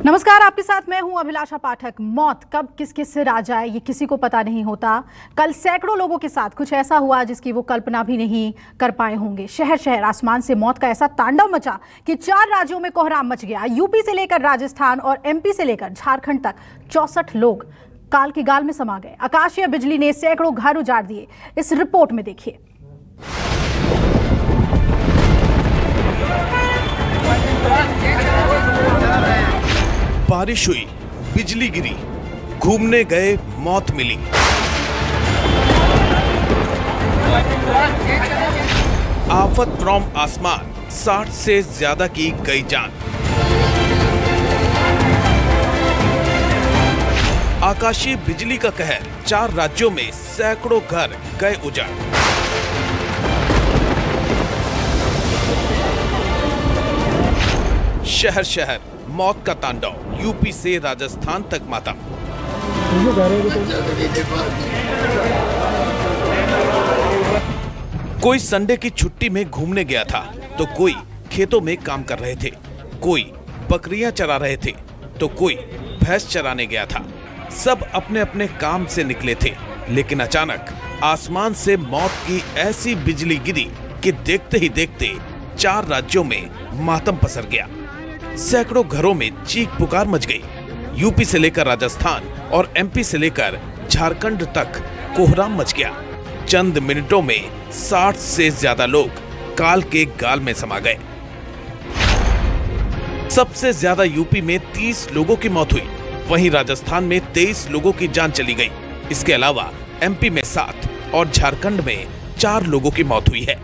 नमस्कार, आपके साथ मैं हूं अभिलाषा पाठक। मौत कब किसके सिर आ जाए ये किसी को पता नहीं होता। कल सैकड़ों लोगों के साथ कुछ ऐसा हुआ जिसकी वो कल्पना भी नहीं कर पाए होंगे। शहर शहर आसमान से मौत का ऐसा तांडव मचा कि 4 राज्यों में कोहराम मच गया। यूपी से लेकर राजस्थान और एमपी से लेकर झारखंड तक 64 लोग काल की गाल में समा गए। आकाशीय बिजली ने सैकड़ों घर उजाड़ दिए। इस रिपोर्ट में देखिए। बारिश हुई, बिजली गिरी, घूमने गए, मौत मिली। आफत फ्रॉम आसमान, 60 से ज्यादा की गई जान। आकाशीय बिजली का कहर, 4 राज्यों में सैकड़ों घर गए उजाड़। शहर शहर मौत का तांडव, यूपी से राजस्थान तक मातम। कोई संडे की छुट्टी में घूमने गया था तो कोई खेतों में काम कर रहे थे, कोई बकरियां चरा रहे थे तो कोई भैंस चराने गया था। सब अपने अपने काम से निकले थे, लेकिन अचानक आसमान से मौत की ऐसी बिजली गिरी कि देखते ही देखते 4 राज्यों में मातम पसर गया। सैकड़ों घरों में चीख पुकार मच गई। यूपी से लेकर राजस्थान और एमपी से लेकर झारखंड तक कोहराम मच गया। चंद मिनटों में 60 से ज्यादा लोग काल के गाल में समा गए। सबसे ज्यादा यूपी में 30 लोगों की मौत हुई, वहीं राजस्थान में 23 लोगों की जान चली गई। इसके अलावा एमपी में 7 और झारखंड में 4 लोगों की मौत हुई है।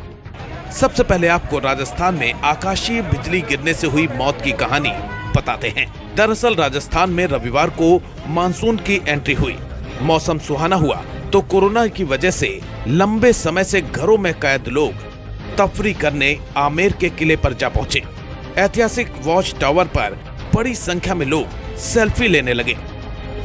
सबसे पहले आपको राजस्थान में आकाशीय बिजली गिरने से हुई मौत की कहानी बताते हैं। दरअसल राजस्थान में रविवार को मानसून की एंट्री हुई। मौसम सुहाना हुआ तो कोरोना की वजह से लंबे समय से घरों में कैद लोग तफरी करने आमेर के किले पर जा पहुंचे। ऐतिहासिक वॉच टावर पर बड़ी संख्या में लोग सेल्फी लेने लगे।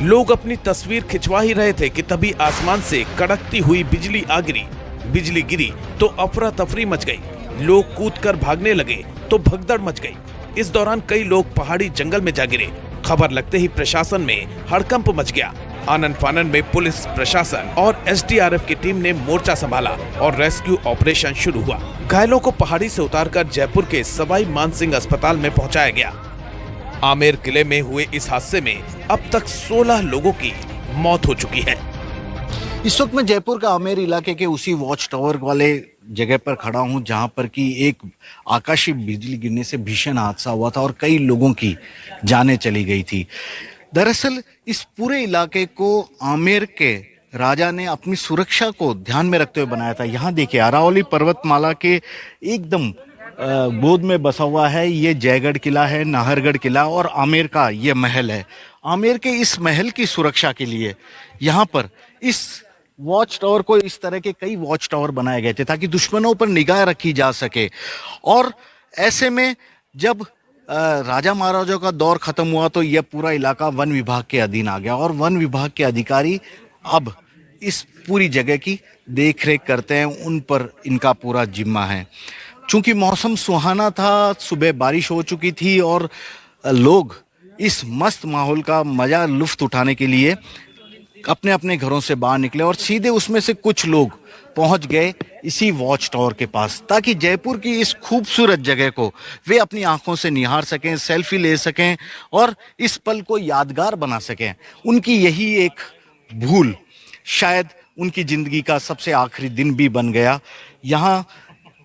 लोग अपनी तस्वीर खिंचवा ही रहे थे कि तभी आसमान से कड़कती हुई बिजली आ गिरी। बिजली गिरी तो अफरा तफरी मच गई। लोग कूदकर भागने लगे तो भगदड़ मच गई। इस दौरान कई लोग पहाड़ी जंगल में जा गिरे। खबर लगते ही प्रशासन में हड़कंप मच गया। आनन फानन में पुलिस प्रशासन और एसडीआरएफ की टीम ने मोर्चा संभाला और रेस्क्यू ऑपरेशन शुरू हुआ। घायलों को पहाड़ी से उतारकर जयपुर के सवाई मानसिंह अस्पताल में पहुंचाया गया। आमेर किले में हुए इस हादसे में अब तक 16 लोगों की मौत हो चुकी है। इस वक्त मैं जयपुर का आमेर इलाके के उसी वॉच टावर वाले जगह पर खड़ा हूं जहां पर कि एक आकाशीय बिजली गिरने से भीषण हादसा हुआ था और कई लोगों की जानें चली गई थी। दरअसल इस पूरे इलाके को आमेर के राजा ने अपनी सुरक्षा को ध्यान में रखते हुए बनाया था। यहाँ देखिए, अरावली पर्वतमाला के एकदम गोद में बसा हुआ है ये जयगढ़ किला है, नाहरगढ़ किला और आमेर का ये महल है। आमेर के इस महल की सुरक्षा के लिए यहाँ पर इस वॉच टावर को इस तरह के कई वॉच टावर बनाए गए थे ताकि दुश्मनों पर निगाह रखी जा सके। और ऐसे में जब राजा महाराजाओं का दौर खत्म हुआ तो यह पूरा इलाका वन विभाग के अधीन आ गया और वन विभाग के अधिकारी अब इस पूरी जगह की देखरेख करते हैं। उन पर इनका पूरा जिम्मा है। चूंकि मौसम सुहाना था, सुबह बारिश हो चुकी थी और लोग इस मस्त माहौल का मजा लुफ्त उठाने के लिए अपने अपने घरों से बाहर निकले और सीधे उसमें से कुछ लोग पहुंच गए इसी वॉच टावर के पास ताकि जयपुर की इस खूबसूरत जगह को वे अपनी आंखों से निहार सकें, सेल्फी ले सकें और इस पल को यादगार बना सकें। उनकी यही एक भूल शायद उनकी जिंदगी का सबसे आखिरी दिन भी बन गया। यहाँ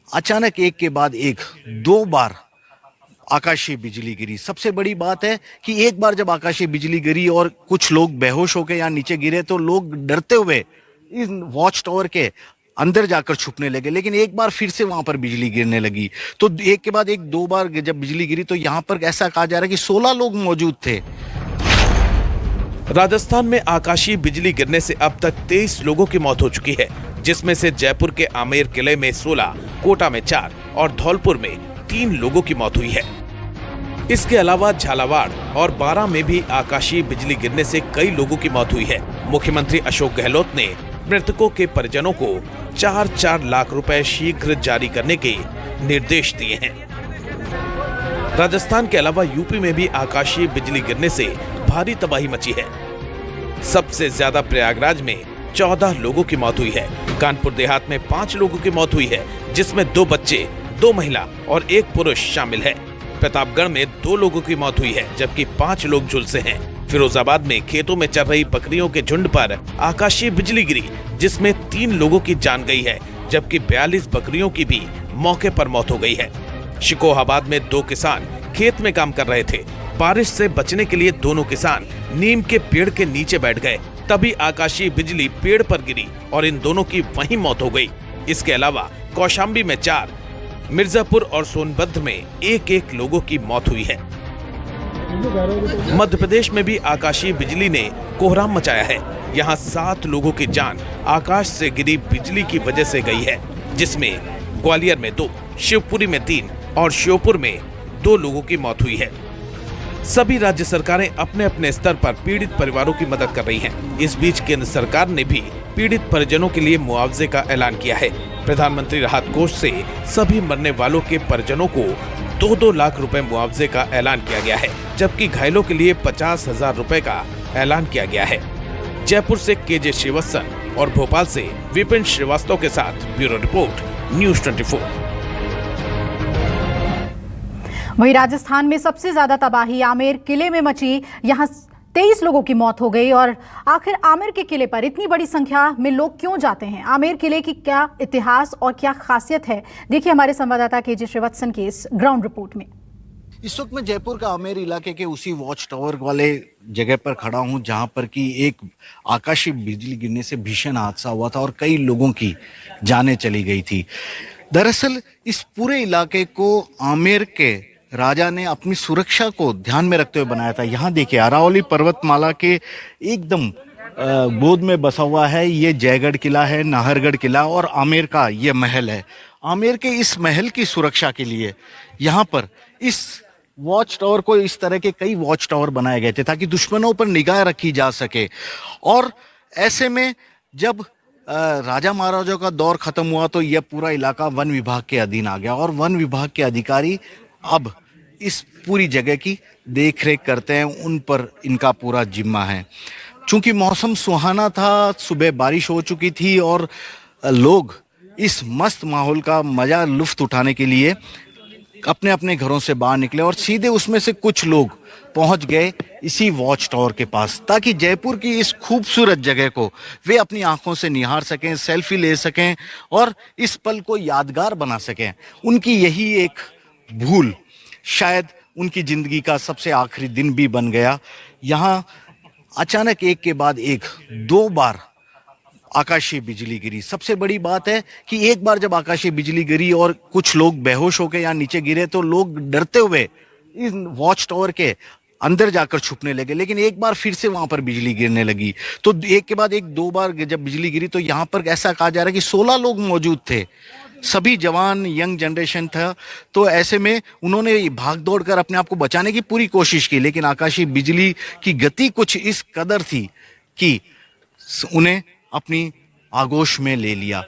अचानक एक के बाद एक 2 बार आकाशीय बिजली गिरी। सबसे बड़ी बात है कि एक बार जब आकाशीय बिजली गिरी और कुछ लोग बेहोश होकर यहाँ नीचे गिरे तो लोग डरते हुए इस वॉच टावर के अंदर जाकर छुपने लगे। लेकिन एक बार फिर से वहां पर बिजली गिरने लगी तो एक के बाद एक 2 बार जब बिजली गिरी तो यहाँ पर ऐसा कहा जा रहा है कि 16 लोग मौजूद थे। राजस्थान में आकाशीय बिजली गिरने से अब तक 23 लोगों की मौत हो चुकी है, जिसमें से जयपुर के आमेर किले में 16, कोटा में 4 और धौलपुर में 3 लोगों की मौत हुई है। इसके अलावा झालावाड़ और बारां में भी आकाशीय बिजली गिरने से कई लोगों की मौत हुई है। मुख्यमंत्री अशोक गहलोत ने मृतकों के परिजनों को 4-4 लाख रुपए शीघ्र जारी करने के निर्देश दिए हैं। राजस्थान के अलावा यूपी में भी आकाशीय बिजली गिरने से भारी तबाही मची है। सबसे ज्यादा प्रयागराज में 14 लोगों की मौत हुई है। कानपुर देहात में 5 लोगों की मौत हुई है, जिसमें 2 बच्चे, 2 महिला और 1 पुरुष शामिल है। प्रतापगढ़ में 2 लोगों की मौत हुई है, जबकि 5 लोग झुलसे हैं। फिरोजाबाद में खेतों में चल रही बकरियों के झुंड पर आकाशीय बिजली गिरी, जिसमें 3 लोगों की जान गई है, जबकि 42 बकरियों की भी मौके पर मौत हो गई है। शिकोहाबाद में 2 किसान खेत में काम कर रहे थे। बारिश से बचने के लिए दोनों किसान नीम के पेड़ के नीचे बैठ गए, तभी आकाशीय बिजली पेड़ पर गिरी और इन दोनों की वहीं मौत हो गई। इसके अलावा कौशाम्बी में 4, मिर्जापुर और सोनभद्र में 1-1 लोगों की मौत हुई है। मध्य प्रदेश में भी आकाशीय बिजली ने कोहराम मचाया है। यहाँ 7 लोगों की जान आकाश से गिरी बिजली की वजह से गई है, जिसमें ग्वालियर में 2, शिवपुरी में 3 और श्योपुर में 2 लोगों की मौत हुई है। सभी राज्य सरकारें अपने अपने स्तर पर पीड़ित परिवारों की मदद कर रही हैं। इस बीच केंद्र सरकार ने भी पीड़ित परिजनों के लिए मुआवजे का ऐलान किया है। प्रधानमंत्री राहत कोष से सभी मरने वालों के परिजनों को 2-2 लाख रुपए मुआवजे का ऐलान किया गया है, जबकि घायलों के लिए 50,000 रुपए का ऐलान किया गया है। जयपुर से केजे श्रीवत्सन और भोपाल से विपिन श्रीवास्तव के साथ ब्यूरो रिपोर्ट, न्यूज़ 24। वहीं राजस्थान में सबसे ज्यादा तबाही आमेर किले में मची। यहाँ 23 लोगों की मौत हो गई। और आखिर आमेर के किले पर इतनी बड़ी संख्या में लोग क्यों जाते हैं? आमेर किले की क्या इतिहास और क्या खासियत है? देखिए हमारे संवाददाता केजे श्रीवत्सन की इस ग्राउंड रिपोर्ट में। इस वक्त मैं जयपुर का आमेर इलाके के उसी वॉच टावर वाले जगह पर खड़ा हूं, जहां पर कि एक आकाशीय बिजली गिरने से भीषण हादसा हुआ था और कई लोगों की जानें चली गई थी। दरअसल इस पूरे इलाके को आमेर के राजा ने अपनी सुरक्षा को ध्यान में रखते हुए बनाया था। यहाँ देखिए अरावली पर्वतमाला के एकदम गोद में बसा हुआ है ये जयगढ़ किला है, नाहरगढ़ किला और आमेर का ये महल है। आमेर के इस महल की सुरक्षा के लिए यहाँ पर इस वॉच टावर को इस तरह के कई वॉच टावर बनाए गए थे, ताकि दुश्मनों पर निगाह रखी जा सके। और ऐसे में जब राजा महाराजाओं का दौर खत्म हुआ तो यह पूरा इलाका वन विभाग के अधीन आ गया और वन विभाग के अधिकारी अब इस पूरी जगह की देखरेख करते हैं, उन पर इनका पूरा जिम्मा है। चूंकि मौसम सुहाना था, सुबह बारिश हो चुकी थी और लोग इस मस्त माहौल का मजा लुफ्त उठाने के लिए अपने अपने घरों से बाहर निकले और सीधे उसमें से कुछ लोग पहुंच गए इसी वॉच टावर के पास, ताकि जयपुर की इस खूबसूरत जगह को वे अपनी आंखों से निहार सकें, सेल्फी ले सकें और इस पल को यादगार बना सकें। उनकी यही एक भूल शायद उनकी जिंदगी का सबसे आखिरी दिन भी बन गया। यहाँ अचानक एक के बाद एक 2 बार आकाशीय बिजली गिरी। सबसे बड़ी बात है कि एक बार जब आकाशीय बिजली गिरी और कुछ लोग बेहोश होकर यहाँ नीचे गिरे तो लोग डरते हुए इस वॉच टावर के अंदर जाकर छुपने लगे, लेकिन एक बार फिर से वहां पर बिजली गिरने लगी। तो एक के बाद एक 2 बार जब बिजली गिरी तो यहाँ पर ऐसा कहा जा रहा है कि 16 लोग मौजूद थे, सभी जवान, यंग जनरेशन था। तो ऐसे में उन्होंने भाग दौड़ कर अपने आप को बचाने की पूरी कोशिश की, लेकिन आकाशीय बिजली की गति कुछ इस कदर थी कि उन्हें अपनी आगोश में ले लिया।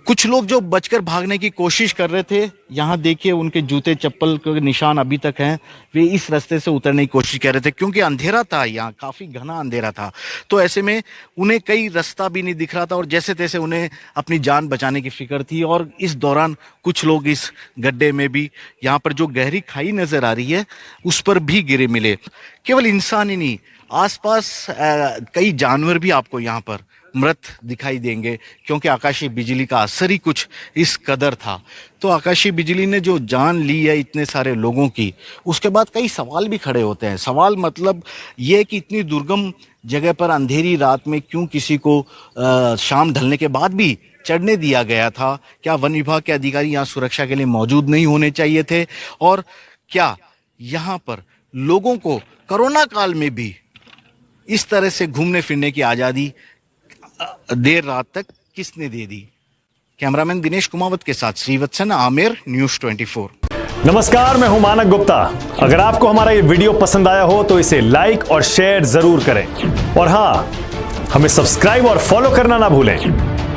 कुछ लोग जो बचकर भागने की कोशिश कर रहे थे, यहाँ देखिए उनके जूते चप्पल के निशान अभी तक हैं, वे इस रास्ते से उतरने की कोशिश कर रहे थे क्योंकि अंधेरा था, यहाँ काफी घना अंधेरा था। तो ऐसे में उन्हें कई रास्ता भी नहीं दिख रहा था और जैसे तैसे उन्हें अपनी जान बचाने की फिक्र थी। और इस दौरान कुछ लोग इस गड्ढे में भी, यहाँ पर जो गहरी खाई नजर आ रही है उस पर भी गिरे मिले। केवल इंसान ही नहीं, आसपास कई जानवर भी आपको यहाँ पर मृत दिखाई देंगे, क्योंकि आकाशीय बिजली का असर ही कुछ इस कदर था। तो आकाशीय बिजली ने जो जान ली है इतने सारे लोगों की, उसके बाद कई सवाल भी खड़े होते हैं। सवाल मतलब ये कि इतनी दुर्गम जगह पर अंधेरी रात में क्यों किसी को शाम ढलने के बाद भी चढ़ने दिया गया था? क्या वन विभाग के अधिकारी यहाँ सुरक्षा के लिए मौजूद नहीं होने चाहिए थे? और क्या यहाँ पर लोगों को कोरोना काल में भी इस तरह से घूमने फिरने की आजादी देर रात तक किसने दे दी? कैमरामैन दिनेश कुमावत के साथ श्रीवत्सन, आमेर, न्यूज़ 24। नमस्कार, मैं हूं मानक गुप्ता। अगर आपको हमारा ये वीडियो पसंद आया हो तो इसे लाइक और शेयर जरूर करें और हाँ, हमें सब्सक्राइब और फॉलो करना ना भूलें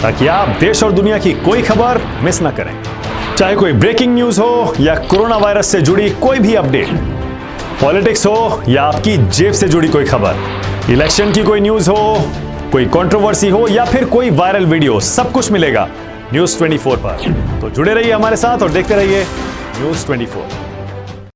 ताकि आप देश और दुनिया की कोई खबर मिस ना करें। चाहे कोई ब्रेकिंग न्यूज हो या कोरोना वायरस से जुड़ी कोई भी अपडेट, पॉलिटिक्स हो या आपकी जेब से जुड़ी कोई खबर, इलेक्शन की कोई न्यूज हो, कोई कंट्रोवर्सी हो या फिर कोई वायरल वीडियो, सब कुछ मिलेगा न्यूज़ 24 पर। तो जुड़े रहिए हमारे साथ और देखते रहिए न्यूज़ 24।